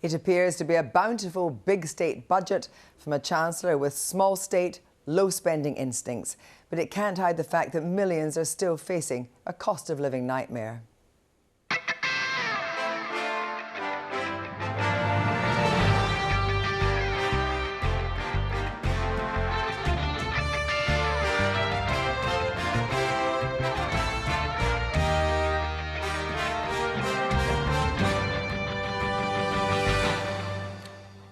It appears to be a bountiful big state budget from a Chancellor with small state, low spending instincts. But it can't hide the fact that millions are still facing a cost of living nightmare.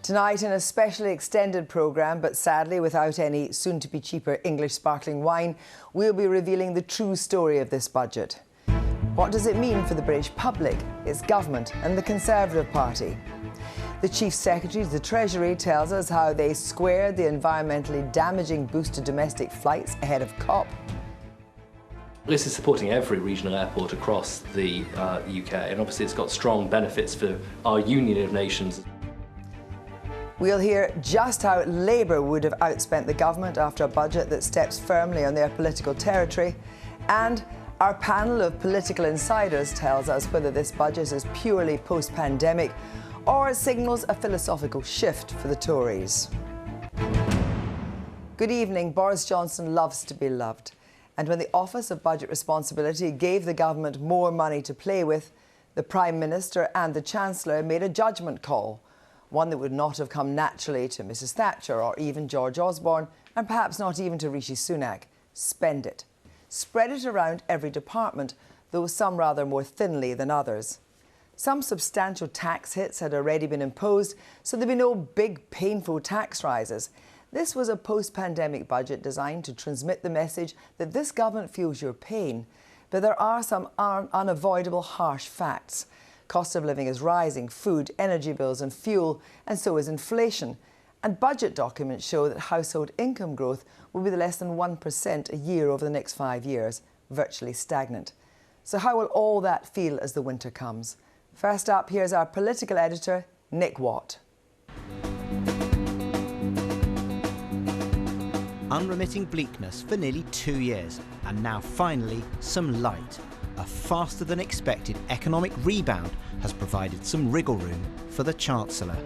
Tonight, in a specially extended programme, but sadly without any soon-to-be cheaper English sparkling wine, we'll be revealing the true story of this budget. What does it mean for the British public, its government and the Conservative Party? The Chief Secretary of the Treasury tells us how they squared the environmentally damaging boost to domestic flights ahead of COP. This is supporting every regional airport across the UK, and obviously it's got strong benefits for our union of nations. We'll hear just how Labour would have outspent the government after a budget that steps firmly on their political territory. And our panel of political insiders tells us whether this budget is purely post-pandemic or signals a philosophical shift for the Tories. Good evening. Boris Johnson loves to be loved. And when the Office of Budget Responsibility gave the government more money to play with, the Prime Minister and the Chancellor made a judgment call. One that would not have come naturally to Mrs Thatcher or even George Osborne, and perhaps not even to Rishi Sunak. Spend it. Spread it around every department, though some rather more thinly than others. Some substantial tax hits had already been imposed, so there'd be no big, painful tax rises. This was a post-pandemic budget designed to transmit the message that this government feels your pain. But there are some unavoidable harsh facts. Cost of living is rising, food, energy bills and fuel, and so is inflation. And budget documents show that household income growth will be less than 1% a year over the next 5 years, virtually stagnant. So how will all that feel as the winter comes? First up, here's our political editor, Nick Watt. Unremitting bleakness for nearly 2 years, and now finally some light. A faster-than-expected economic rebound has provided some wriggle room for the Chancellor.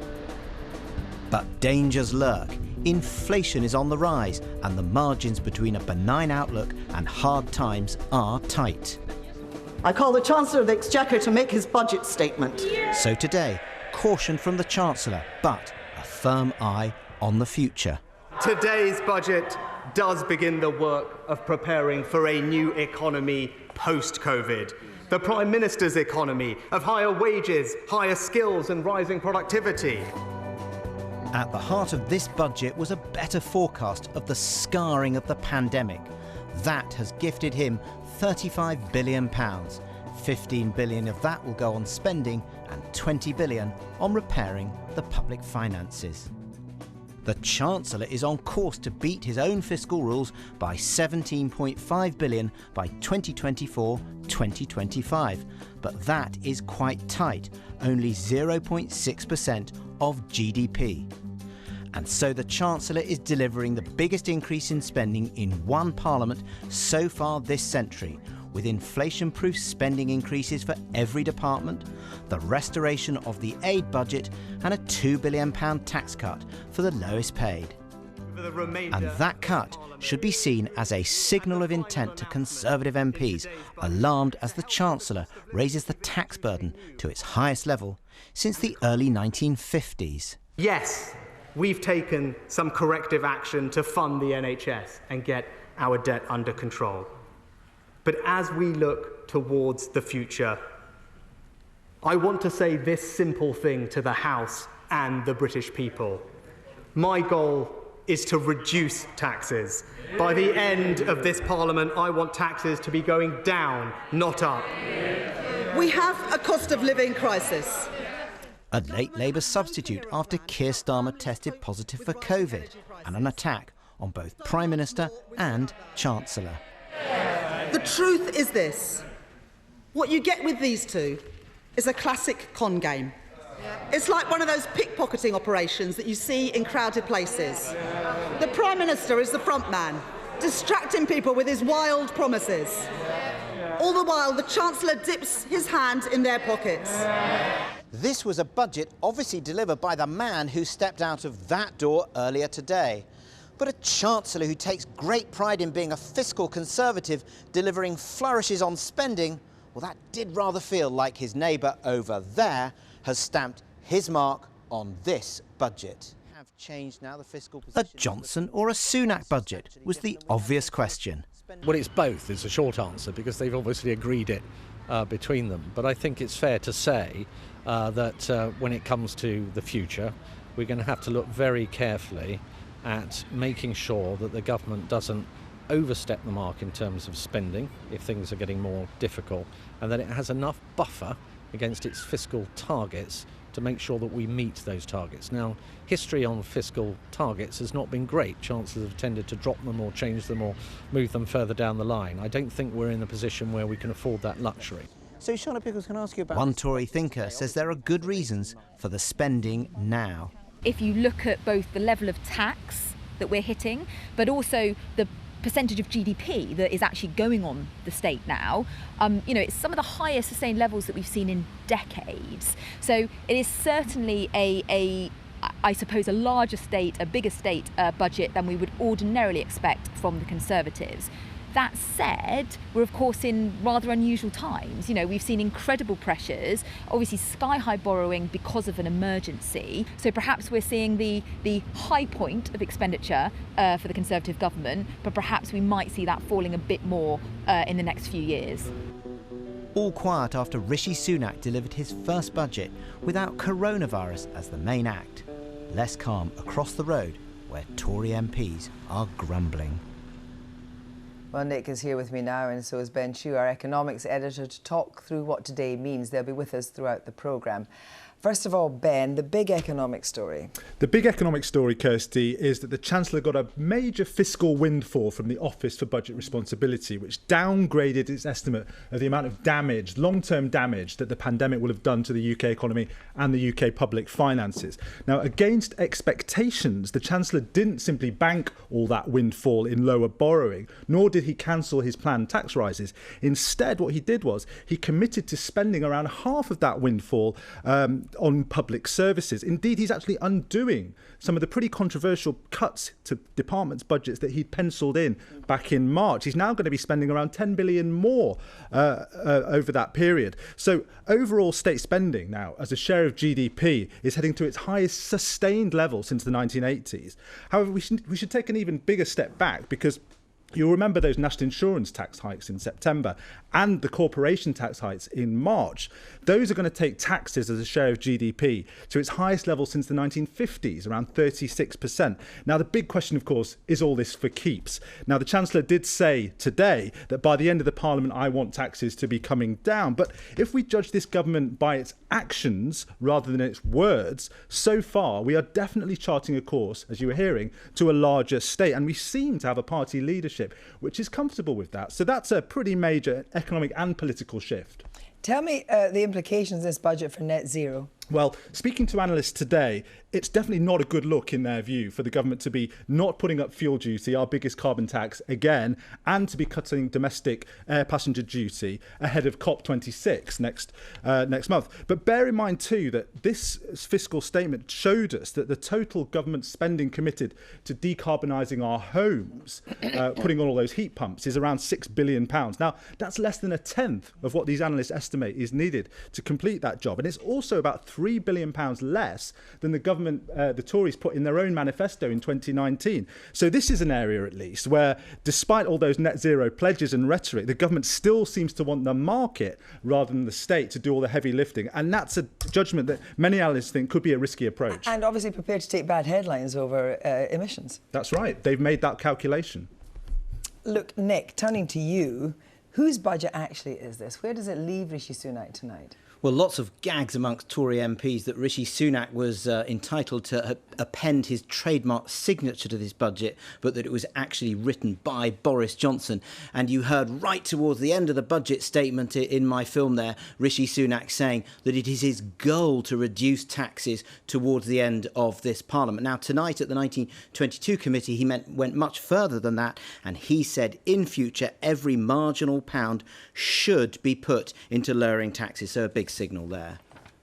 But dangers lurk. Inflation is on the rise, and the margins between a benign outlook and hard times are tight. I call the Chancellor of the Exchequer to make his budget statement. So today, caution from the Chancellor, but a firm eye on the future. Today's budget does begin the work of preparing for a new economy post-COVID. The Prime Minister's economy of higher wages, higher skills and rising productivity. At the heart of this budget was a better forecast of the scarring of the pandemic. That has gifted him £35 billion. 15 billion of that will go on spending and 20 billion on repairing the public finances. The Chancellor is on course to beat his own fiscal rules by 17.5 billion by 2024-2025. But that is quite tight, only 0.6% of GDP. And so the Chancellor is delivering the biggest increase in spending in one parliament so far this century, with inflation-proof spending increases for every department, the restoration of the aid budget and a £2 billion tax cut for the lowest paid. And that cut should be seen as a signal of intent to Conservative MPs, alarmed as the Chancellor raises the tax burden to its highest level since the early 1950s. Yes, we've taken some corrective action to fund the NHS and get our debt under control. But as we look towards the future, I want to say this simple thing to the House and the British people. My goal is to reduce taxes. By the end of this Parliament, I want taxes to be going down, not up. We have a cost of living crisis. A late Labour substitute after Keir Starmer tested positive for COVID, and an attack on both Prime Minister and Chancellor. The truth is this. What you get with these two is a classic con game. It's like one of those pickpocketing operations that you see in crowded places. The Prime Minister is the front man, distracting people with his wild promises. All the while, the Chancellor dips his hand in their pockets. This was a budget obviously delivered by the man who stepped out of that door earlier today. But a Chancellor who takes great pride in being a fiscal conservative, delivering flourishes on spending, well, that did rather feel like his neighbour over there has stamped his mark on this budget. Have changed now the fiscal position. A Johnson or a Sunak budget was the obvious question. Well, it's both is a short answer, because they've obviously agreed it between them. But I think it's fair to say that when it comes to the future, we're going to have to look very carefully at making sure that the government doesn't overstep the mark in terms of spending if things are getting more difficult, and that it has enough buffer against its fiscal targets to make sure that we meet those targets. Now, history on fiscal targets has not been great. Chancellors have tended to drop them or change them or move them further down the line. I don't think we're in a position where we can afford that luxury. So, Charlotte Pickles, can I ask you about... One Tory thinker says there are good reasons for the spending now. If you look at both the level of tax that we're hitting, but also the percentage of GDP that is actually going on the state now, it's some of the highest sustained levels that we've seen in decades. So it is certainly I suppose, a larger state, a bigger state budget than we would ordinarily expect from the Conservatives. That said, we're of course in rather unusual times. We've seen incredible pressures, obviously sky-high borrowing because of an emergency. So perhaps we're seeing the high point of expenditure for the Conservative government, but perhaps we might see that falling a bit more in the next few years. All quiet after Rishi Sunak delivered his first budget without coronavirus as the main act. Less calm across the road where Tory MPs are grumbling. Well, Nick is here with me now, and so is Ben Chu, our economics editor, to talk through what today means. They'll be with us throughout the programme. First of all, Ben, the big economic story. The big economic story, Kirsty, is that the Chancellor got a major fiscal windfall from the Office for Budget Responsibility, which downgraded its estimate of the amount of damage, long-term damage, that the pandemic will have done to the UK economy and the UK public finances. Now, against expectations, the Chancellor didn't simply bank all that windfall in lower borrowing, nor did he cancel his planned tax rises. Instead, what he did was he committed to spending around half of that windfall on public services. Indeed, he's actually undoing some of the pretty controversial cuts to departments' budgets that he'd penciled in back in March. He's now going to be spending around 10 billion more over that period. So overall state spending now, as a share of GDP, is heading to its highest sustained level since the 1980s. However, we should take an even bigger step back, because you'll remember those national insurance tax hikes in September and the corporation tax hikes in March. Those are going to take taxes as a share of GDP to its highest level since the 1950s, around 36%. Now, the big question, of course, is all this for keeps? Now, the Chancellor did say today that by the end of the Parliament, I want taxes to be coming down. But if we judge this government by its actions rather than its words, so far we are definitely charting a course, as you were hearing, to a larger state. And we seem to have a party leadership which is comfortable with that. So that's a pretty major economic and political shift. Tell me the implications of this budget for net zero. Well, speaking to analysts today, it's definitely not a good look in their view for the government to be not putting up fuel duty, our biggest carbon tax, again, and to be cutting domestic air passenger duty ahead of COP26 next month. But bear in mind too that this fiscal statement showed us that the total government spending committed to decarbonising our homes, putting on all those heat pumps, is around £6 billion. Now, that's less than a tenth of what these analysts estimate is needed to complete that job. And it's also about £3 billion less than the government, the Tories, put in their own manifesto in 2019. So this is an area, at least, where despite all those net zero pledges and rhetoric, the government still seems to want the market rather than the state to do all the heavy lifting. And that's a judgment that many analysts think could be a risky approach. And obviously prepared to take bad headlines over emissions. That's right. They've made that calculation. Look, Nick, turning to you, whose budget actually is this? Where does it leave Rishi Sunak tonight? Well, lots of gags amongst Tory MPs that Rishi Sunak was entitled to append his trademark signature to this budget, but that it was actually written by Boris Johnson. And you heard right towards the end of the budget statement in my film there, Rishi Sunak saying that it is his goal to reduce taxes towards the end of this Parliament. Now, tonight at the 1922 committee, he went much further than that, and he said in future every marginal pound should be put into lowering taxes. So a big signal there.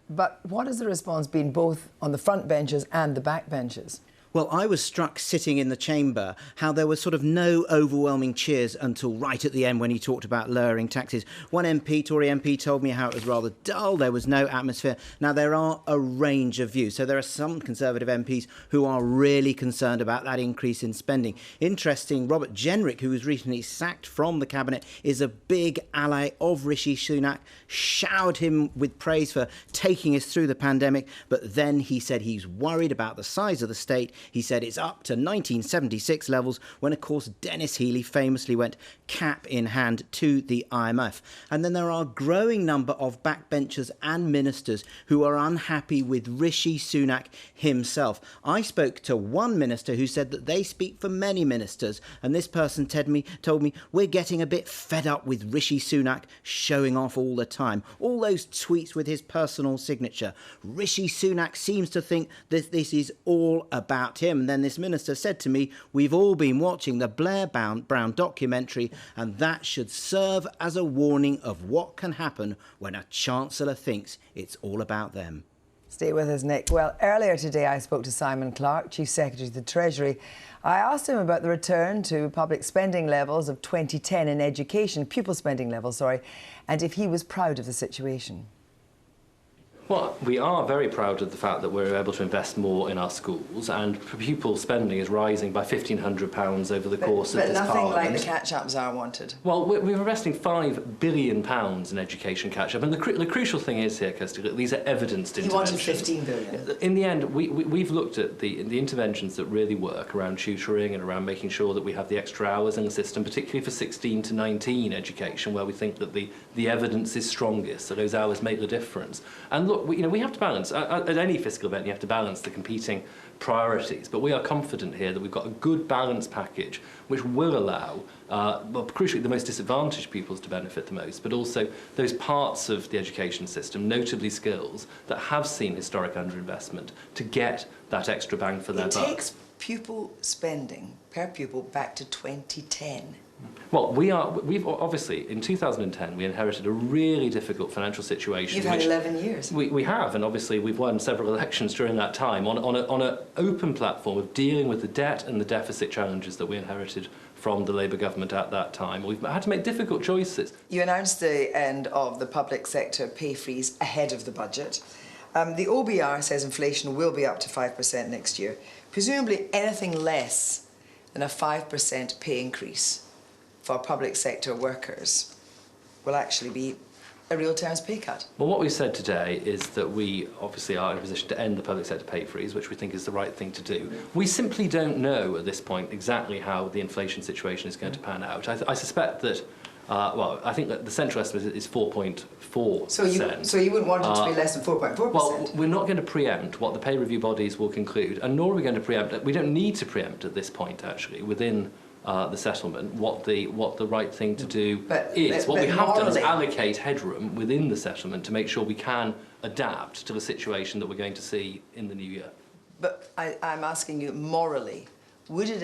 But what has the response been both on the front benches and the back benches? Well, I was struck sitting in the chamber how there was sort of no overwhelming cheers until right at the end when he talked about lowering taxes. One MP, Tory MP, told me how it was rather dull. There was no atmosphere. Now, there are a range of views. So there are some Conservative MPs who are really concerned about that increase in spending. Interesting, Robert Jenrick, who was recently sacked from the Cabinet, is a big ally of Rishi Sunak, showered him with praise for taking us through the pandemic. But then he said he's worried about the size of the state. He said it's up to 1976 levels when, of course, Dennis Healey famously went cap in hand to the IMF. And then there are a growing number of backbenchers and ministers who are unhappy with Rishi Sunak himself. I spoke to one minister who said that they speak for many ministers, and this person told me we're getting a bit fed up with Rishi Sunak showing off all the time. All those tweets with his personal signature. Rishi Sunak seems to think that this is all about him. And then this minister said to me, we've all been watching the Blair Brown documentary, and that should serve as a warning of what can happen when a chancellor thinks it's all about them. Stay with us, Nick. Well, earlier today I spoke to Simon Clarke, Chief Secretary of the Treasury. I asked him about the return to public spending levels of 2010 in education, pupil spending levels, and if he was proud of the situation. Well, we are very proud of the fact that we're able to invest more in our schools, and pupil spending is rising by £1,500 over the course of this Parliament. But nothing like the catch-ups are wanted. Well, we're investing £5 billion in education catch-up, and the crucial thing is here, Kirsty, that these are evidenced interventions. He wanted £15 billion. In the end, we've looked at the interventions that really work around tutoring and around making sure that we have the extra hours in the system, particularly for 16 to 19 education, where we think that the evidence is strongest, so those hours make the difference. And look, we have to balance, at any fiscal event, you have to balance the competing priorities, but we are confident here that we've got a good balanced package which will allow, well, crucially, the most disadvantaged pupils to benefit the most, but also those parts of the education system, notably skills, that have seen historic underinvestment, to get that extra bang for their buck. It takes pupil spending per pupil back to 2010. Well, we've obviously, in 2010, we inherited a really difficult financial situation. You've had 11 years. We have, and obviously we've won several elections during that time on an open platform of dealing with the debt and the deficit challenges that we inherited from the Labour government at that time. We've had to make difficult choices. You announced the end of the public sector pay freeze ahead of the budget. The OBR says inflation will be up to 5% next year. Presumably anything less than a 5% pay increase for public sector workers will actually be a real terms pay cut. Well, what we've said today is that we obviously are in a position to end the public sector pay freeze, which we think is the right thing to do. We simply don't know at this point exactly how the inflation situation is going to pan out. I suspect that, well, I think that the central estimate is 4.4%. So you wouldn't want it to be less than 4.4%? Well, we're not going to preempt what the pay review bodies will conclude, and nor are we going to preempt, we don't need to preempt at this point, actually, within the settlement, what the right thing to do is. What we have done is allocate headroom within the settlement to make sure we can adapt to the situation that we're going to see in the new year. But I'm asking you, morally, would it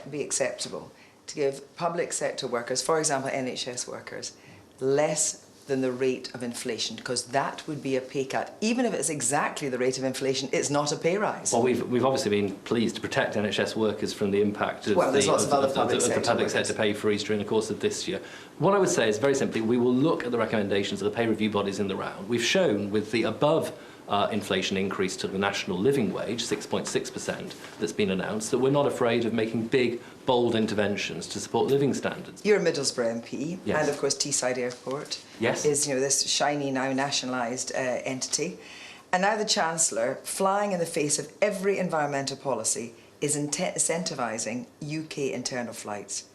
be acceptable to give public sector workers, for example NHS workers, less than the rate of inflation? Because that would be a pay cut. Even if it's exactly the rate of inflation, it's not a pay rise. Well, we've obviously been pleased to protect NHS workers from the impact of the public sector pay freeze during the course of this year. What I would say is, very simply, we will look at the recommendations of the pay review bodies in the round. We've shown with the above inflation increase to the national living wage, 6.6%, that's been announced, that we're not afraid of making big, bold interventions to support living standards. You're a Middlesbrough MP, yes. And of course Teesside Airport is this shiny, now nationalised entity. And now the Chancellor, flying in the face of every environmental policy, is incentivising UK internal flights.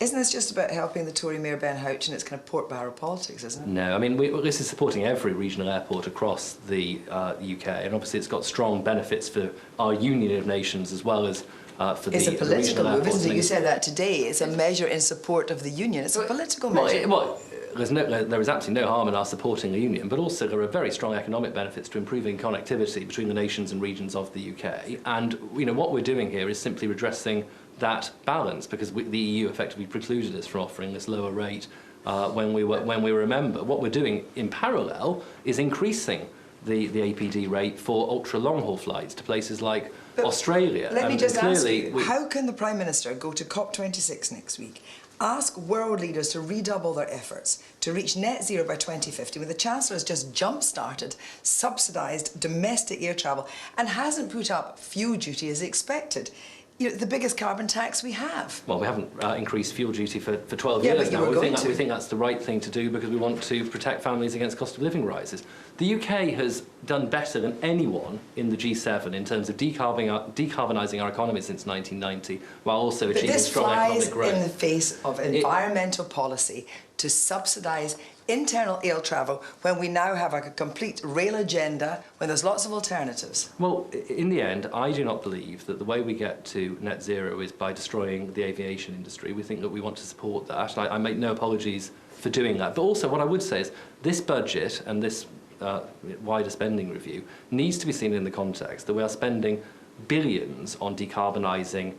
Isn't this just about helping the Tory Mayor Ben Houchen? It's kind of pork barrel politics, isn't it? No, I mean, this is supporting every regional airport across the UK, and obviously it's got strong benefits for our Union of Nations as well as for the regional airports. It's a political move, isn't it? You said that today. It's a measure in support of the Union. It's a political measure. Well, there is absolutely no harm in our supporting the Union, but also there are very strong economic benefits to improving connectivity between the nations and regions of the UK. And what we're doing here is simply redressing that balance, because the EU effectively precluded us from offering this lower rate when we were a member. What we're doing in parallel is increasing the APD rate for ultra long haul flights to places like Australia. Let me just ask you, how can the Prime Minister go to COP26 next week, ask world leaders to redouble their efforts to reach net zero by 2050 when the Chancellor has just jump-started subsidised domestic air travel and hasn't put up fuel duty as expected? You know, the biggest carbon tax we have. Well, we haven't increased fuel duty for 12 years now. We think that's the right thing to do because we want to protect families against cost of living rises. The UK has done better than anyone in the G7 in terms of decarbonising our economy since 1990, while also achieving strong economic growth. This flies in the face of environmental policy to subsidise internal air travel when we now have a complete rail agenda, when there's lots of alternatives. Well, in the end, I do not believe that the way we get to net zero is by destroying the aviation industry. We think that we want to support that, and I make no apologies for doing that. But also what I would say is this budget and this wider spending review needs to be seen in the context that we are spending billions on decarbonising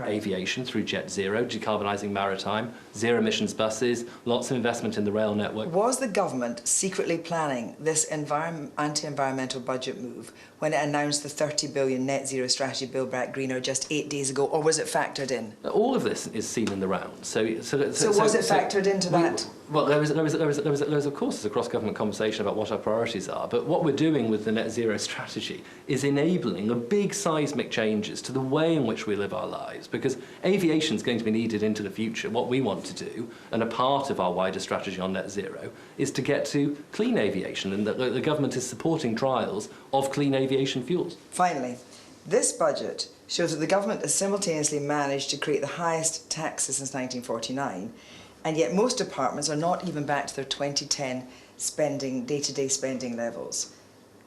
aviation through Jet Zero, decarbonising maritime, zero emissions buses, lots of investment in the rail network. Was the government secretly planning this anti-environmental budget move when it announced the 30 billion net zero strategy Build Back Greener just 8 days ago, or was it factored in? All of this is seen in the round. So was it factored into that? Well, there was of course a cross-government conversation about what our priorities are, but what we're doing with the net zero strategy is enabling a big seismic changes to the way in which we live our lives, because aviation is going to be needed into the future. What we want to do, and a part of our wider strategy on net zero, is to get to clean aviation, and the government is supporting trials of clean aviation fuels. Finally, this budget shows that the government has simultaneously managed to create the highest taxes since 1949, and yet most departments are not even back to their 2010 day-to-day spending levels.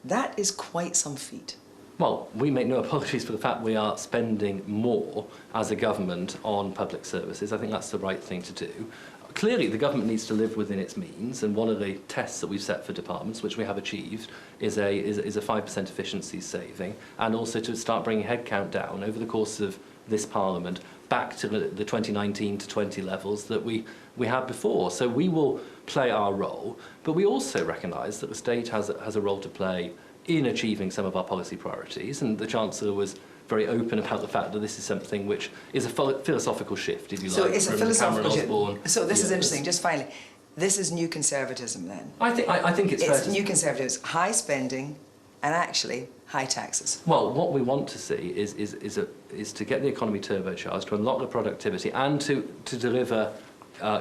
That is quite some feat. Well, we make no apologies for the fact we are spending more as a government on public services. I think that's the right thing to do. Clearly, the government needs to live within its means, and one of the tests that we've set for departments, which we have achieved, is a 5% efficiency saving, and also to start bringing headcount down over the course of this Parliament back to the 2019 to 20 levels that we had before. So we will play our role, but we also recognise that the state has a role to play in achieving some of our policy priorities, and the Chancellor was very open about the fact that this is something which is a philosophical shift, if you like. So it's a philosophical shift. So this is years. interesting, just finally. This is new conservatism then? I think it's fair to say. It's new conservatives, high spending and actually high taxes. Well, what we want to see is to get the economy turbocharged, to unlock the productivity and to deliver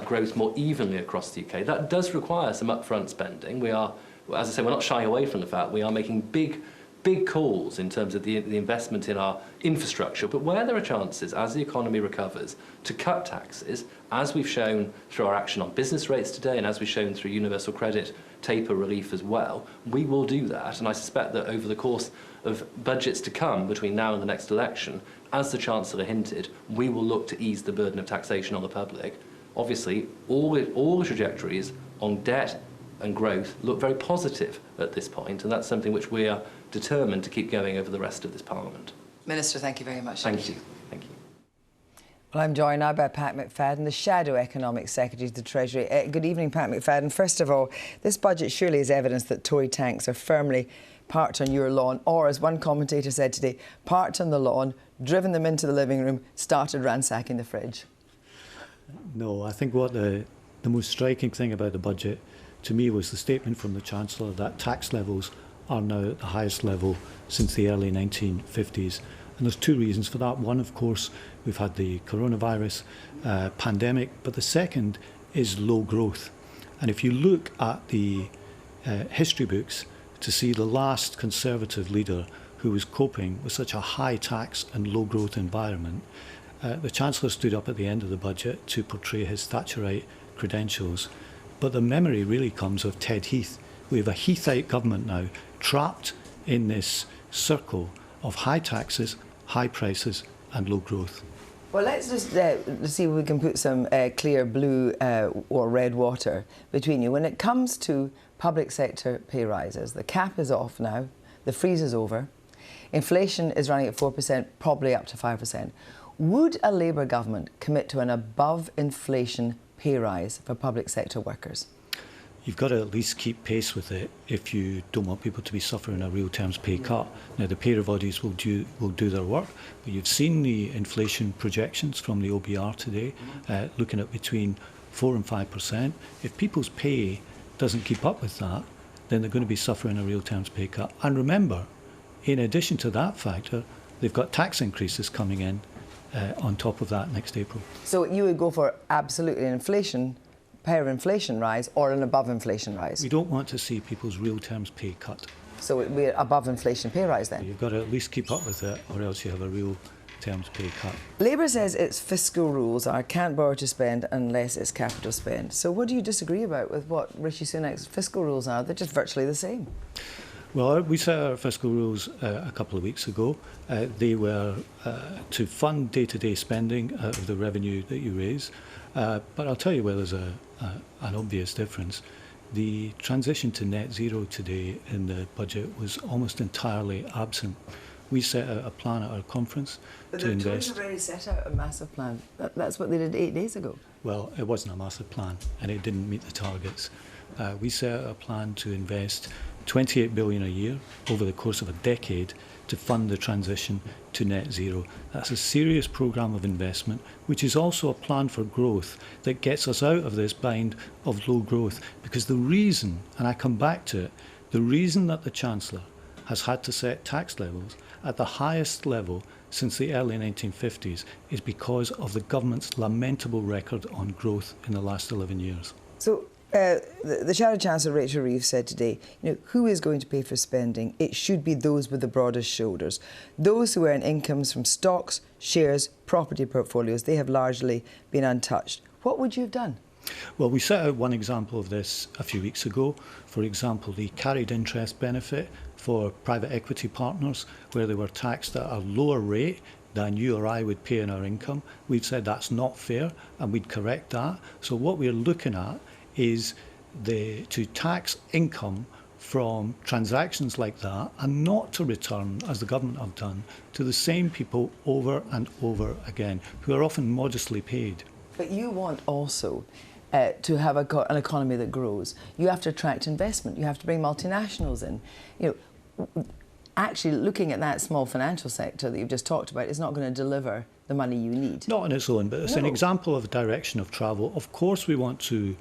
growth more evenly across the UK. That does require some upfront spending. We are, as I say, we're not shying away from the fact we are making big calls in terms of the investment in our infrastructure, but where there are chances, as the economy recovers, to cut taxes, as we've shown through our action on business rates today and as we've shown through universal credit taper relief as well, we will do that. And I suspect that over the course of budgets to come between now and the next election, as the Chancellor hinted, we will look to ease the burden of taxation on the public. Obviously, all the trajectories on debt and growth look very positive at this point, and that's something which we are determined to keep going over the rest of this Parliament. Minister, thank you very much. Thank you. Thank you. Well, I'm joined now by Pat McFadden, the Shadow Economic Secretary to the Treasury. Good evening, Pat McFadden. First of all, this budget surely is evidence that Tory tanks are firmly parked on your lawn, or, as one commentator said today, parked on the lawn, driven them into the living room, started ransacking the fridge. No, I think what the most striking thing about the budget to me was the statement from the Chancellor that tax levels are now at the highest level since the early 1950s. And there's two reasons for that. One, of course, we've had the coronavirus pandemic, but the second is low growth. And if you look at the history books to see the last Conservative leader who was coping with such a high tax and low growth environment, the Chancellor stood up at the end of the budget to portray his Thatcherite credentials. But the memory really comes of Ted Heath. We have a Heathite government now trapped in this circle of high taxes, high prices and low growth. Well, let's just see if we can put some clear blue or red water between you. When it comes to public sector pay rises, the cap is off now, the freeze is over, inflation is running at 4%, probably up to 5%. Would a Labour government commit to an above-inflation pay rise for public sector workers? you've got to at least keep pace with it if you don't want people to be suffering a real terms pay cut. Now, the pay bodies will do their work, but you've seen the inflation projections from the OBR today, looking at between 4 and 5%. If people's pay doesn't keep up with that, then they're going to be suffering a real terms pay cut. And remember, in addition to that factor, they've got tax increases coming in on top of that next April. So you would go for absolutely an higher inflation rise or an above inflation rise? We don't want to see people's real terms pay cut. So it would be above inflation pay rise then? You've got to at least keep up with it, or else you have a real terms pay cut. Labour says its fiscal rules are can't borrow to spend unless it's capital spend. So what do you disagree about with what Rishi Sunak's fiscal rules are? They're just virtually the same. Well, we set our fiscal rules a couple of weeks ago. They were to fund day-to-day spending out of the revenue that you raise. But I'll tell you where there's an obvious difference. The transition to net zero today in the budget was almost entirely absent. We set out a plan at our conference to invest. But the Tories have already set out a massive plan. That's what they did 8 days ago. Well, it wasn't a massive plan, and it didn't meet the targets. We set out a plan to invest $28 billion a year over the course of a decade to fund the transition to net zero. That's a serious programme of investment, which is also a plan for growth that gets us out of this bind of low growth. Because the reason, and I come back to it, the reason that the Chancellor has had to set tax levels at the highest level since the early 1950s is because of the government's lamentable record on growth in the last 11 years. So the Shadow Chancellor, Rachel Reeves, said today, who is going to pay for spending? It should be those with the broadest shoulders. Those who earn incomes from stocks, shares, property portfolios, they have largely been untouched. What would you have done? Well, we set out one example of this a few weeks ago. For example, the carried interest benefit for private equity partners, where they were taxed at a lower rate than you or I would pay in our income. We've said that's not fair, and we'd correct that. So what we're looking at is to tax income from transactions like that, and not to return, as the government have done, to the same people over and over again, who are often modestly paid. But you want also to have an economy that grows. You have to attract investment. You have to bring multinationals in. Actually looking at that small financial sector that you've just talked about is not going to deliver the money you need. Not on its own, but it's an example of a direction of travel. Of course we want to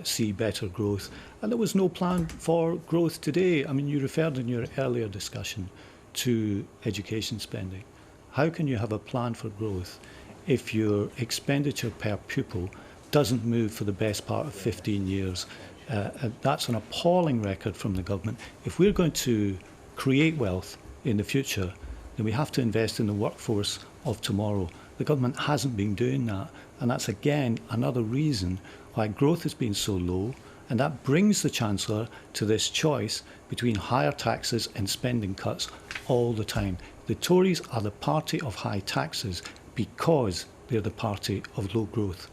see better growth, and there was no plan for growth today. I mean, you referred in your earlier discussion to education spending. How can you have a plan for growth if your expenditure per pupil doesn't move for the best part of 15 years? That's an appalling record from the government. If we're going to create wealth in the future, then we have to invest in the workforce of tomorrow. The government hasn't been doing that, and that's again another reason why growth has been so low, and that brings the Chancellor to this choice between higher taxes and spending cuts all the time. The Tories are the party of high taxes because they're the party of low growth.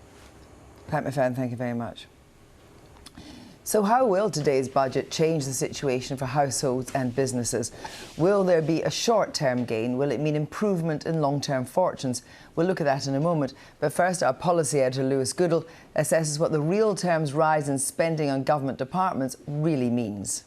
Pat McFadden, thank you very much. So how will today's budget change the situation for households and businesses? Will there be a short-term gain? Will it mean improvement in long-term fortunes? We'll look at that in a moment. But first, our policy editor, Lewis Goodall, assesses what the real terms rise in spending on government departments really means.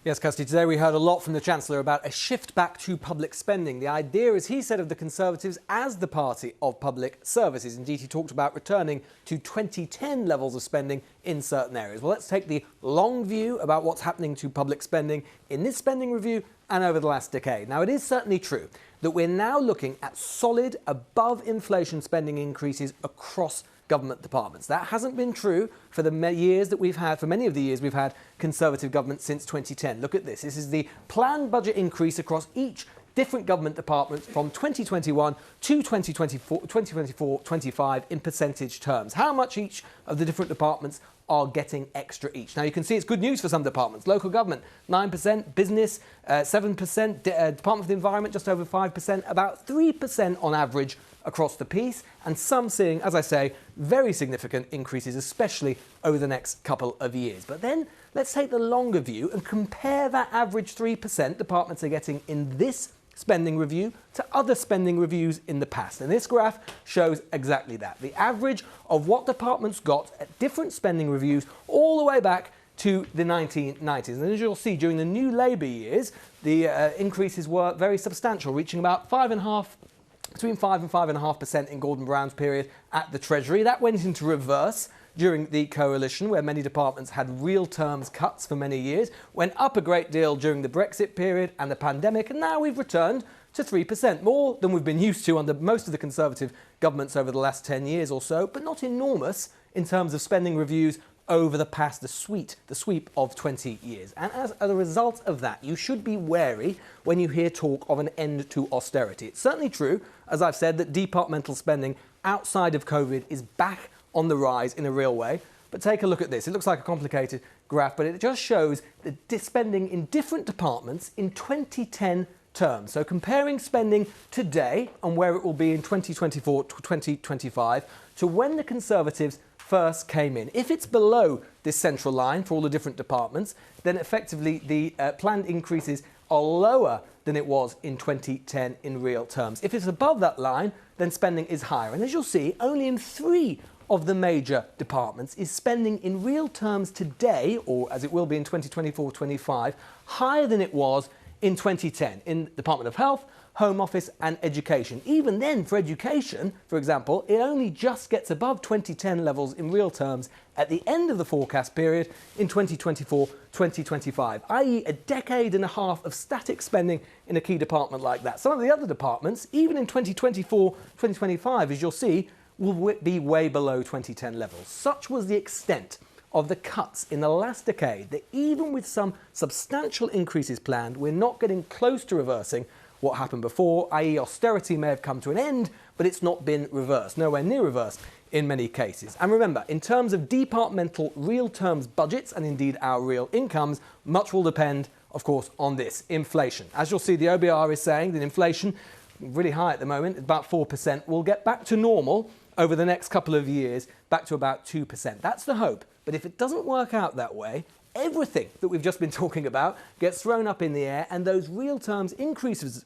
Yes, Kirsty, today we heard a lot from the Chancellor about a shift back to public spending. The idea, as he said, of the Conservatives as the party of public services. Indeed, he talked about returning to 2010 levels of spending in certain areas. Well, let's take the long view about what's happening to public spending in this spending review and over the last decade. Now, it is certainly true that we're now looking at solid, above-inflation spending increases across government departments. That hasn't been true for the years that we've had, for many of the years we've had Conservative government since 2010. Look at this. This is the planned budget increase across each different government departments from 2021 to 2024-25 in percentage terms. How much each of the different departments are getting extra each. Now, you can see it's good news for some departments. Local government, 9%, business, 7%, Department of the Environment, just over 5%, about 3% on average across the piece, and some seeing, as I say, very significant increases, especially over the next couple of years. But then let's take the longer view and compare that average 3% departments are getting in this spending review to other spending reviews in the past. And this graph shows exactly that. The average of what departments got at different spending reviews all the way back to the 1990s. And as you'll see, during the new Labour years, the increases were very substantial, reaching about between 5 and 5.5% in Gordon Brown's period at the Treasury. That went into reverse during the coalition, where many departments had real terms cuts for many years, went up a great deal during the Brexit period and the pandemic, and now we've returned to 3%, more than we've been used to under most of the Conservative governments over the last 10 years or so, but not enormous in terms of spending reviews over the sweep of 20 years. And as a result of that, you should be wary when you hear talk of an end to austerity. It's certainly true, as I've said, that departmental spending outside of COVID is back on the rise in a real way. But take a look at this. It looks like a complicated graph, but it just shows the spending in different departments in 2010 terms. So comparing spending today and where it will be in 2024 to 2025 to when the Conservatives first came in. If it's below this central line for all the different departments, then effectively the planned increases are lower than it was in 2010 in real terms. If it's above that line, then spending is higher. And as you'll see, only in 3 of the major departments is spending in real terms today, or as it will be in 2024-25, higher than it was in 2010 in the Department of Health, Home Office and Education. Even then, for education, for example, it only just gets above 2010 levels in real terms at the end of the forecast period in 2024-2025, i.e. a decade and a half of static spending in a key department like that. Some of the other departments, even in 2024-2025, as you'll see, will be way below 2010 levels. Such was the extent of the cuts in the last decade that even with some substantial increases planned, we're not getting close to reversing what happened before, i.e. austerity may have come to an end, but it's not been reversed, nowhere near reversed in many cases. And remember, in terms of departmental real terms budgets and indeed our real incomes, much will depend, of course, on this, inflation. As you'll see, the OBR is saying that inflation, really high at the moment, about 4%, will get back to normal over the next couple of years, back to about 2%. That's the hope. But if it doesn't work out that way, everything that we've just been talking about gets thrown up in the air, and those real terms increases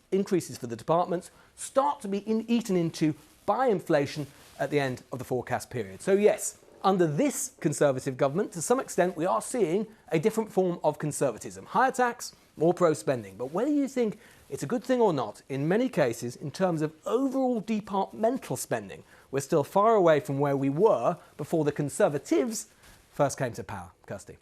for the departments start to be eaten into by inflation at the end of the forecast period. So yes, under this Conservative government, to some extent, we are seeing a different form of conservatism. Higher tax, more pro-spending. But whether you think it's a good thing or not, in many cases, in terms of overall departmental spending, we're still far away from where we were before the Conservatives first came to power. Kirsty.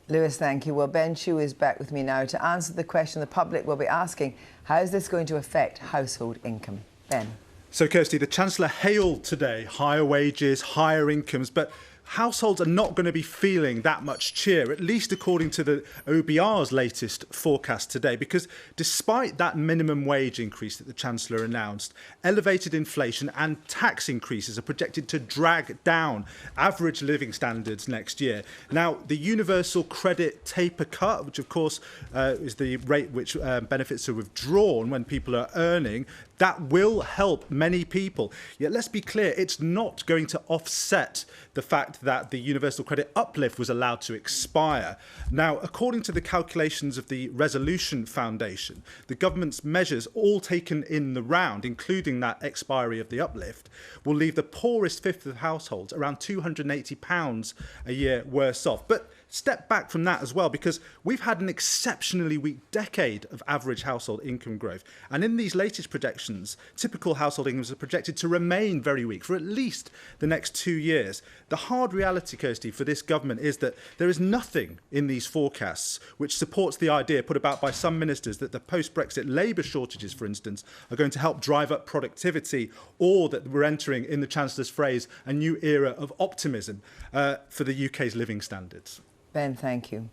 Lewis, thank you. Well, Ben Chu is back with me now to answer the question the public will be asking. How is this going to affect household income? Ben. So, Kirsty, the Chancellor hailed today higher wages, higher incomes, but households are not going to be feeling that much cheer, at least according to the OBR's latest forecast today, because despite that minimum wage increase that the Chancellor announced, elevated inflation and tax increases are projected to drag down average living standards next year. Now, the universal credit taper cut, which of course is the rate which benefits are withdrawn when people are earning, that will help many people. Yet let's be clear, it's not going to offset the fact that the universal credit uplift was allowed to expire. Now, according to the calculations of the Resolution Foundation, the government's measures, all taken in the round, including that expiry of the uplift, will leave the poorest fifth of households around £280 a year worse off. But step back from that as well, because we've had an exceptionally weak decade of average household income growth. And in these latest projections, typical household incomes are projected to remain very weak for at least the next 2 years. The hard reality, Kirsty, for this government is that there is nothing in these forecasts which supports the idea put about by some ministers that the post-Brexit labour shortages, for instance, are going to help drive up productivity, or that we're entering, in the Chancellor's phrase, a new era of optimism for the UK's living standards. Ben, thank you.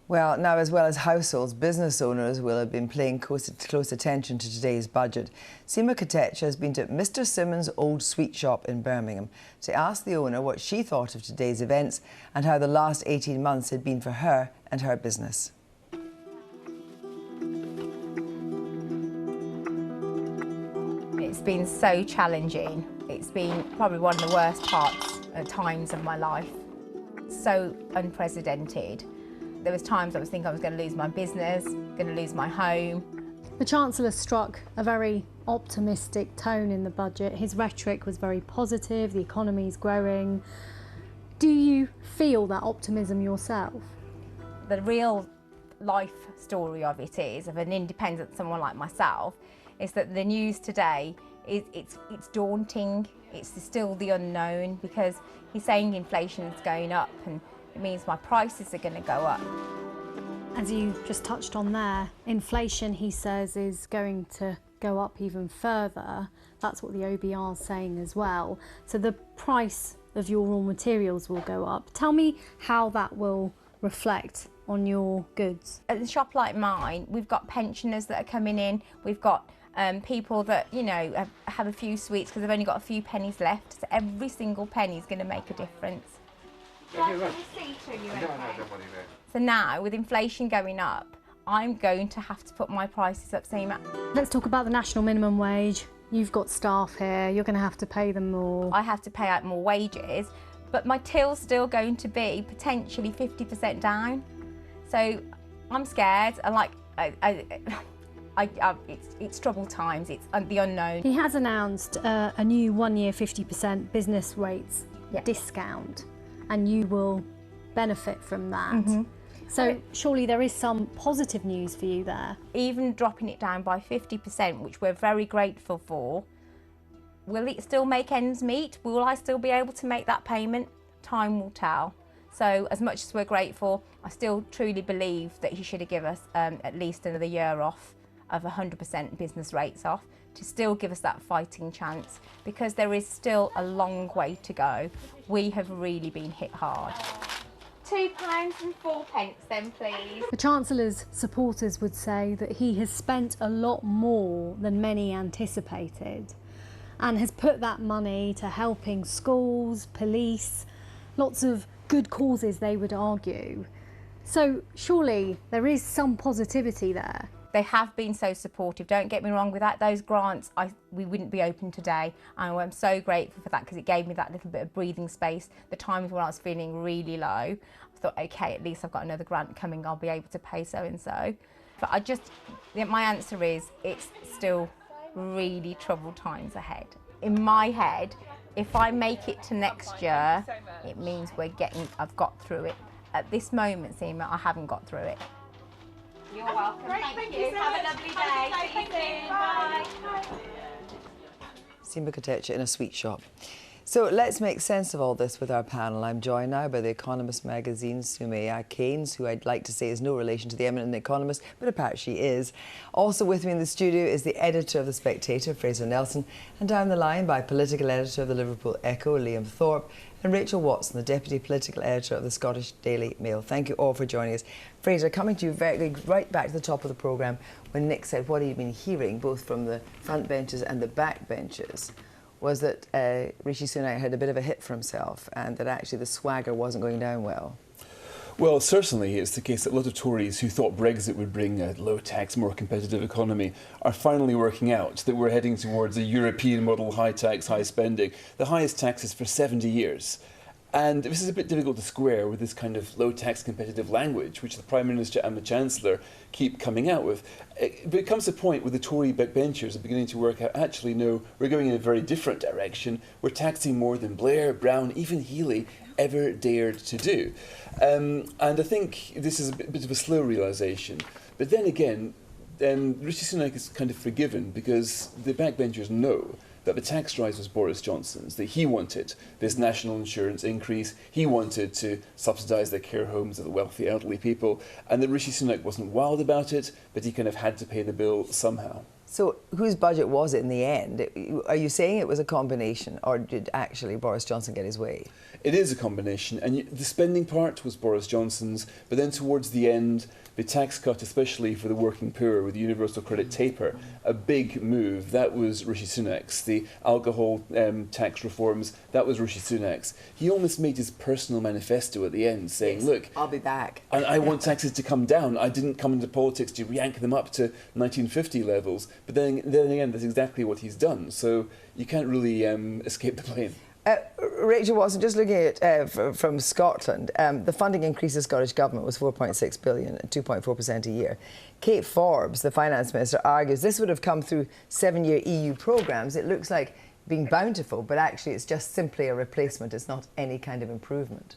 Well, now, as well as households, business owners will have been paying close attention to today's budget. Seema Katecha has been to Mr. Simmons' old sweet shop in Birmingham to ask the owner what she thought of today's events and how the last 18 months had been for her and her business. It's been so challenging. It's been probably one of the worst times of my life. So unprecedented. There was times I was thinking I was going to lose my business, going to lose my home. The Chancellor struck a very optimistic tone in the budget. His rhetoric was very positive, the economy's growing. Do you feel that optimism yourself? The real life story of it is, of an independent someone like myself, is that the news today it's daunting. It's still the unknown, because he's saying inflation is going up, and it means my prices are going to go up. As you just touched on there, inflation, he says, is going to go up even further. That's what the OBR is saying as well. So the price of your raw materials will go up. Tell me how that will reflect on your goods. At a shop like mine, we've got pensioners that are coming in. We've got people that, you know, have a few sweets because they've only got a few pennies left. So every single penny is going to make a difference. So now, with inflation going up, I'm going to have to put my prices up. Let's talk about the national minimum wage. You've got staff here, you're going to have to pay them more. I have to pay out more wages, but my till's still going to be potentially 50% down. So I'm scared, and it's troubled times, it's the unknown. He has announced a new 1-year 50% business rates discount, and you will benefit from that. Mm-hmm. So surely there is some positive news for you there. Even dropping it down by 50%, which we're very grateful for, will it still make ends meet? Will I still be able to make that payment? Time will tell. So as much as we're grateful, I still truly believe that he should have given us at least another year off of 100% business rates off, to still give us that fighting chance, because there is still a long way to go. We have really been hit hard. £2.04 then, please. The Chancellor's supporters would say that he has spent a lot more than many anticipated, and has put that money to helping schools, police, lots of good causes, they would argue. So surely there is some positivity there. They have been so supportive, don't get me wrong. Without those grants, we wouldn't be open today, and I'm so grateful for that, because it gave me that little bit of breathing space. The times when I was feeling really low, I thought, okay, at least I've got another grant coming, I'll be able to pay so and so. But my answer is, it's still really troubled times ahead. In my head, if I make it to next year, it means I've got through it. At this moment, Seema, I haven't got through it. You're welcome. Thank you. Have a lovely day. See you soon. Bye. Seema Kotecha in a sweet shop. So let's make sense of all this with our panel. I'm joined now by The Economist magazine's Soumaya Keynes, who I'd like to say is no relation to the eminent Economist, but apparently she is. Also with me in the studio is the editor of The Spectator, Fraser Nelson, and down the line by political editor of the Liverpool Echo, Liam Thorp, and Rachel Watson, the deputy political editor of the Scottish Daily Mail. Thank you all for joining us. Fraser, coming to you right back to the top of the programme, when Nick said, what have you been hearing, both from the front benches and the back benches, was that Rishi Sunak had a bit of a hit for himself, and that actually the swagger wasn't going down well. Well, certainly it's the case that a lot of Tories who thought Brexit would bring a low-tax, more competitive economy are finally working out that we're heading towards a European model, high-tax, high-spending, the highest taxes for 70 years. And this is a bit difficult to square with this kind of low-tax competitive language, which the Prime Minister and the Chancellor keep coming out with. But it comes to a point where the Tory backbenchers are beginning to work out, actually, no, we're going in a very different direction. We're taxing more than Blair, Brown, even Healey ever dared to do. And I think this is a bit of a slow realisation. But then again, Rishi Sunak is kind of forgiven, because the backbenchers know that the tax rise was Boris Johnson's, that he wanted this national insurance increase, he wanted to subsidise the care homes of the wealthy elderly people, and that Rishi Sunak wasn't wild about it, but he kind of had to pay the bill somehow. So whose budget was it in the end? Are you saying it was a combination, or did actually Boris Johnson get his way? It is a combination, and the spending part was Boris Johnson's, but then towards the end, the tax cut, especially for the working poor with the universal credit taper, a big move, that was Rishi Sunak's. The alcohol tax reforms, that was Rishi Sunak's. He almost made his personal manifesto at the end, saying, yes, look, I'll be back. I want taxes to come down. I didn't come into politics to yank them up to 1950 levels. But then again, that's exactly what he's done. So you can't really escape the blame. Rachel Watson, just looking at from Scotland, the funding increase the Scottish Government was £4.6 billion at 2.4% a year. Kate Forbes, the Finance Minister, argues this would have come through 7-year EU programmes. It looks like being bountiful, but actually it's just simply a replacement. It's not any kind of improvement.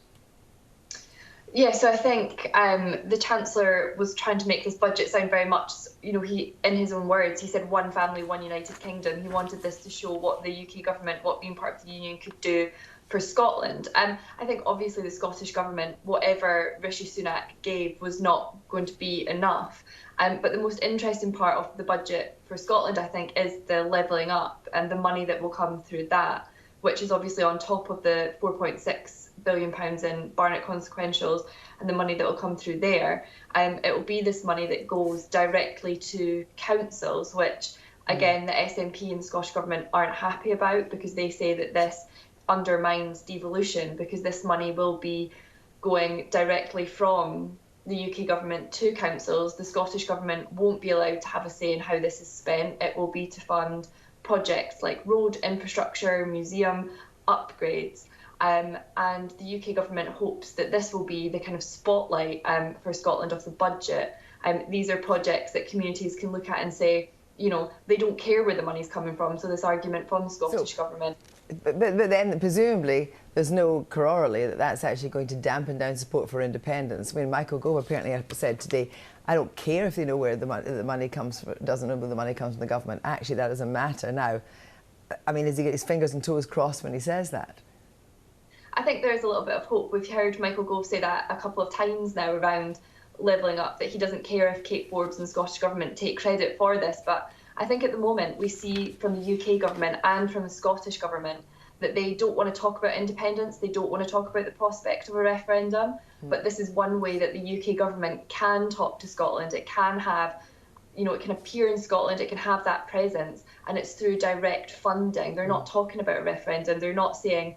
Yeah, so I think the Chancellor was trying to make this budget sound very much, he, in his own words, he said one family, one united kingdom. He wanted this to show what the UK government, what being part of the Union could do for Scotland. I think obviously the Scottish government, whatever Rishi Sunak gave, was not going to be enough. But the most interesting part of the budget for Scotland, I think, is the levelling up and the money that will come through that, which is obviously on top of the £4.6 billion in Barnett consequentials and the money that will come through there. It will be this money that goes directly to councils, which, again, the SNP and the Scottish Government aren't happy about, because they say that this undermines devolution, because this money will be going directly from the UK government to councils. The Scottish Government won't be allowed to have a say in how this is spent. It will be to fund projects like road infrastructure, museum upgrades. And the UK government hopes that this will be the kind of spotlight for Scotland of the budget. These are projects that communities can look at and say, they don't care where the money's coming from. So this argument from the Scottish government. But then presumably there's no corollary that that's actually going to dampen down support for independence. I mean, Michael Gove apparently said today, I don't care if they know where the money comes from, doesn't know where the money comes from the government. Actually, that doesn't matter now. I mean, does he get his fingers and toes crossed when he says that? I think there is a little bit of hope. We've heard Michael Gove say that a couple of times now around levelling up, that he doesn't care if Kate Forbes and the Scottish Government take credit for this. But I think at the moment we see from the UK Government and from the Scottish Government that they don't want to talk about independence. They don't want to talk about the prospect of a referendum. But this is one way that the UK Government can talk to Scotland. It can have, it can appear in Scotland, it can have that presence, and it's through direct funding. They're not talking about a referendum. They're not saying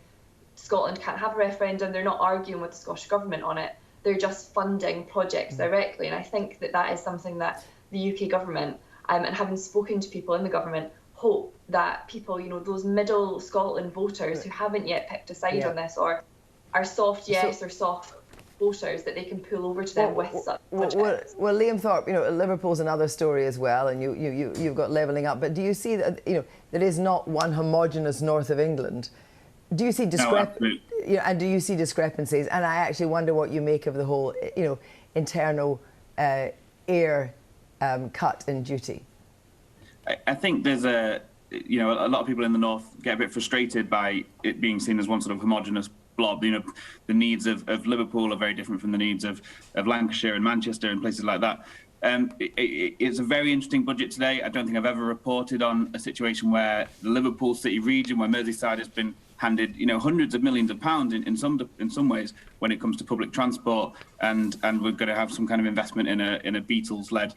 Scotland can't have a referendum. They're not arguing with the Scottish Government on it. They're just funding projects directly. And I think that that is something that the UK Government, and having spoken to people in the government, hope that people, those middle Scotland voters who haven't yet picked a side on this, or are soft yes or soft voters, that they can pull over to them with such projects. Well, Liam Thorp, Liverpool's another story as well, and you've got levelling up. But do you see that, there is not one homogenous north of England? Do you see and do you see discrepancies? And I actually wonder what you make of the whole, internal air cut in duty. I think there's a lot of people in the north get a bit frustrated by it being seen as one sort of homogenous blob. The needs of Liverpool are very different from the needs of Lancashire and Manchester and places like that. It's a very interesting budget today. I don't think I've ever reported on a situation where the Liverpool city region, where Merseyside has been handed, hundreds of millions of pounds in some ways when it comes to public transport, and we're going to have some kind of investment in a Beatles-led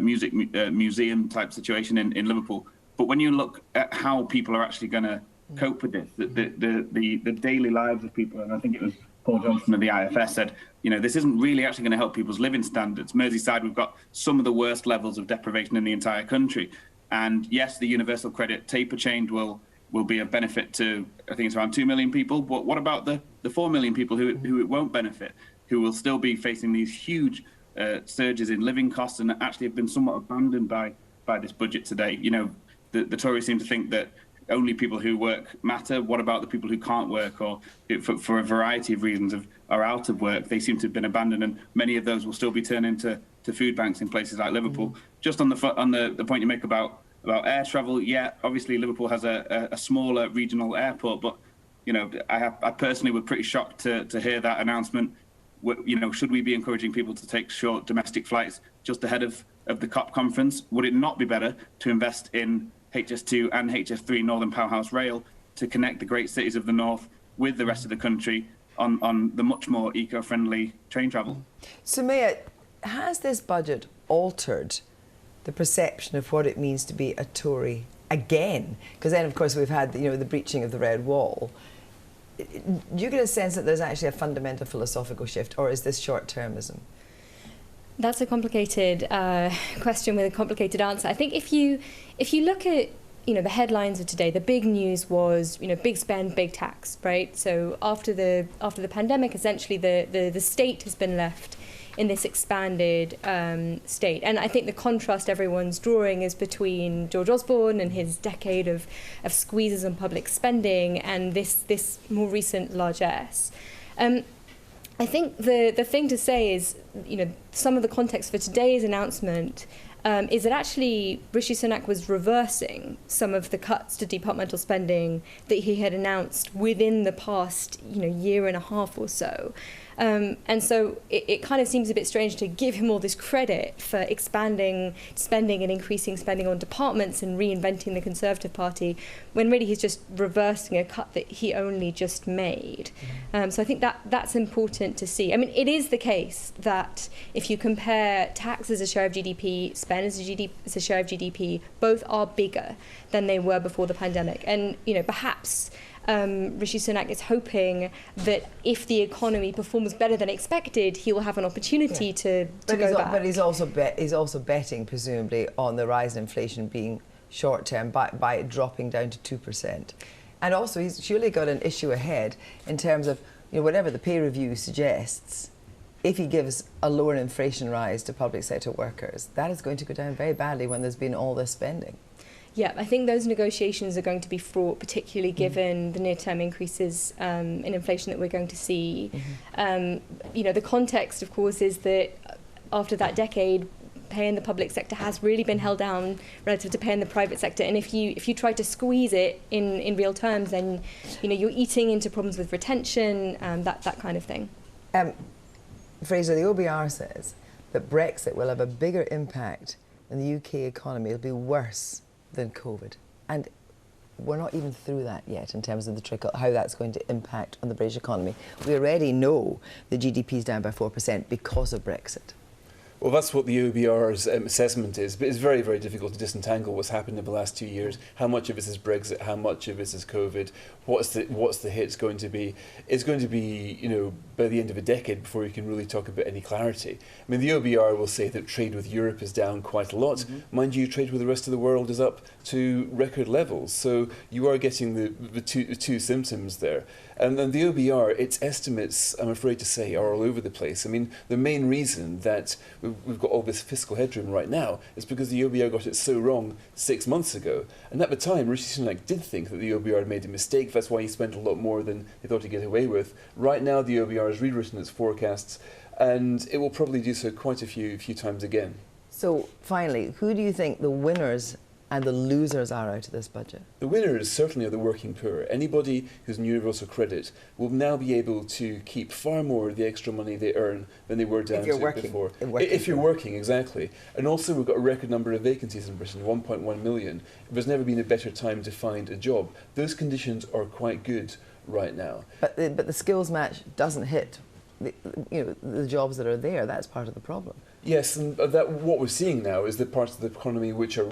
music museum type situation in Liverpool. But when you look at how people are actually going to cope with this, the daily lives of people, and I think it was Paul Johnson of the IFS said, this isn't really actually going to help people's living standards. Merseyside, we've got some of the worst levels of deprivation in the entire country. And yes, the universal credit taper change will be a benefit to, I think it's around 2 million people. But what about the 4 million people who it won't benefit, who will still be facing these huge surges in living costs and actually have been somewhat abandoned by this budget today? The Tories seem to think that only people who work matter. What about the people who can't work, or for a variety of reasons are out of work? They seem to have been abandoned, and many of those will still be turned into food banks in places like Liverpool. Just on the point you make about air travel, yeah, obviously Liverpool has a smaller regional airport, but I personally was pretty shocked to hear that announcement. Should we be encouraging people to take short domestic flights just ahead of the COP conference? Would it not be better to invest in HS2 and HS3 Northern Powerhouse Rail to connect the great cities of the north with the rest of the country on the much more eco-friendly train travel? Sumaya, has this budget altered the perception of what it means to be a Tory again? Because then, of course, we've had the breaching of the Red Wall. Do you get a sense that there's actually a fundamental philosophical shift, or is this short-termism? That's a complicated question with a complicated answer. I think if you look at the headlines of today, the big news was big spend, big tax, right? So after the pandemic, essentially the state has been left this expanded state. And I think the contrast everyone's drawing is between George Osborne and his decade of squeezes on public spending and this more recent largesse. I think the thing to say is, some of the context for today's announcement is that actually Rishi Sunak was reversing some of the cuts to departmental spending that he had announced within the past, year and a half or so. And so it kind of seems a bit strange to give him all this credit for expanding spending and increasing spending on departments and reinventing the Conservative Party, when really he's just reversing a cut that he only just made. So I think that's important to see. I mean, it is the case that if you compare tax as a share of GDP, spend as a share of GDP, both are bigger than they were before the pandemic. And, perhaps Rishi Sunak is hoping that if the economy performs better than expected, he will have an opportunity to go back. But he's also betting, presumably, on the rise in inflation being short-term by it dropping down to 2%. And also, he's surely got an issue ahead in terms of, whatever the pay review suggests, if he gives a lower inflation rise to public sector workers, that is going to go down very badly when there's been all this spending. Yeah, I think those negotiations are going to be fraught, particularly given the near-term increases in inflation that we're going to see. The context, of course, is that after that decade, pay in the public sector has really been held down relative to pay in the private sector. And if you try to squeeze it in real terms, then you're eating into problems with retention, that kind of thing. Fraser, the OBR says that Brexit will have a bigger impact in the UK economy. It'll be worse than COVID. And we're not even through that yet in terms of the trickle, how that's going to impact on the British economy. We already know the GDP is down by 4% because of Brexit. Well, that's what the OBR's assessment is, but it's very, very difficult to disentangle what's happened in the last 2 years. How much of this is Brexit? How much of this is COVID? What's the hit going to be? It's going to be, by the end of a decade before you can really talk about any clarity. I mean, the OBR will say that trade with Europe is down quite a lot. Mind you, trade with the rest of the world is up to record levels. So you are getting the two symptoms there. And then the OBR, its estimates, I'm afraid to say, are all over the place. I mean, the main reason that we've got all this fiscal headroom right now is because the OBR got it so wrong 6 months ago. And at the time, Rishi Sunak did think that the OBR had made a mistake. That's why he spent a lot more than he thought he'd get away with. Right now, the OBR has rewritten its forecasts, and it will probably do so quite a few times again. So, finally, who do you think the winners and the losers are out of this budget? The winners certainly are the working poor. Anybody who's in universal credit will now be able to keep far more of the extra money they earn than they were down to before. If you're working, exactly. And also we've got a record number of vacancies in Britain, 1.1 million. There's never been a better time to find a job. Those conditions are quite good right now. But the skills match doesn't hit the jobs that are there. That's part of the problem. Yes, and what we're seeing now is that parts of the economy which are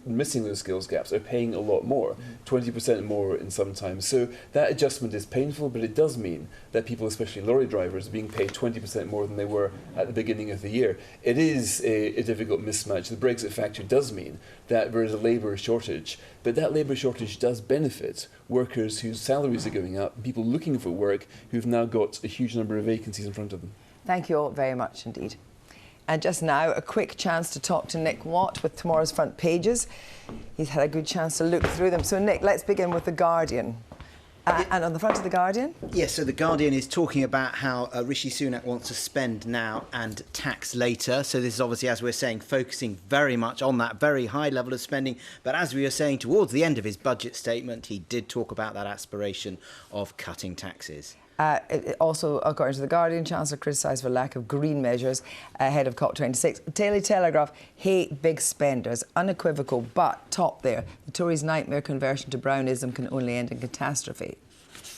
missing those skills gaps are paying a lot more, 20% more in some times. So that adjustment is painful, but it does mean that people, especially lorry drivers, are being paid 20% more than they were at the beginning of the year. It is a difficult mismatch. The Brexit factor does mean that there is a labour shortage, but that labour shortage does benefit workers whose salaries are going up, people looking for work who've now got a huge number of vacancies in front of them. Thank you all very much indeed. And just now, a quick chance to talk to Nick Watt with tomorrow's front pages. He's had a good chance to look through them. So, Nick, let's begin with The Guardian. And on the front of The Guardian? Yes, so The Guardian is talking about how Rishi Sunak wants to spend now and tax later. So this is obviously, as we're saying, focusing very much on that very high level of spending. But as we were saying, towards the end of his budget statement, he did talk about that aspiration of cutting taxes. Also, according to The Guardian, Chancellor criticised for lack of green measures ahead of COP26. Daily Telegraph hate big spenders, unequivocal, but top there. The Tories' nightmare conversion to Brownism can only end in catastrophe.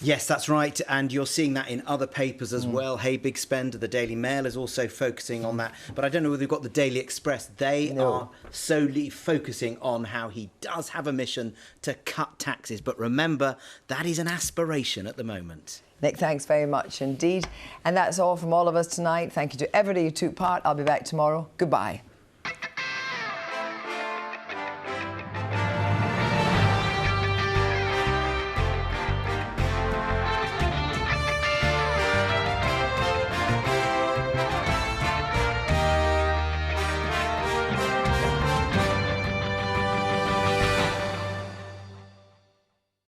Yes, that's right, and you're seeing that in other papers as well. Hey, big spender. The Daily Mail is also focusing on that. But I don't know whether you've got the Daily Express. They are solely focusing on how he does have a mission to cut taxes. But remember, that is an aspiration at the moment. Nick, thanks very much indeed. And that's all from all of us tonight. Thank you to everybody who took part. I'll be back tomorrow. Goodbye.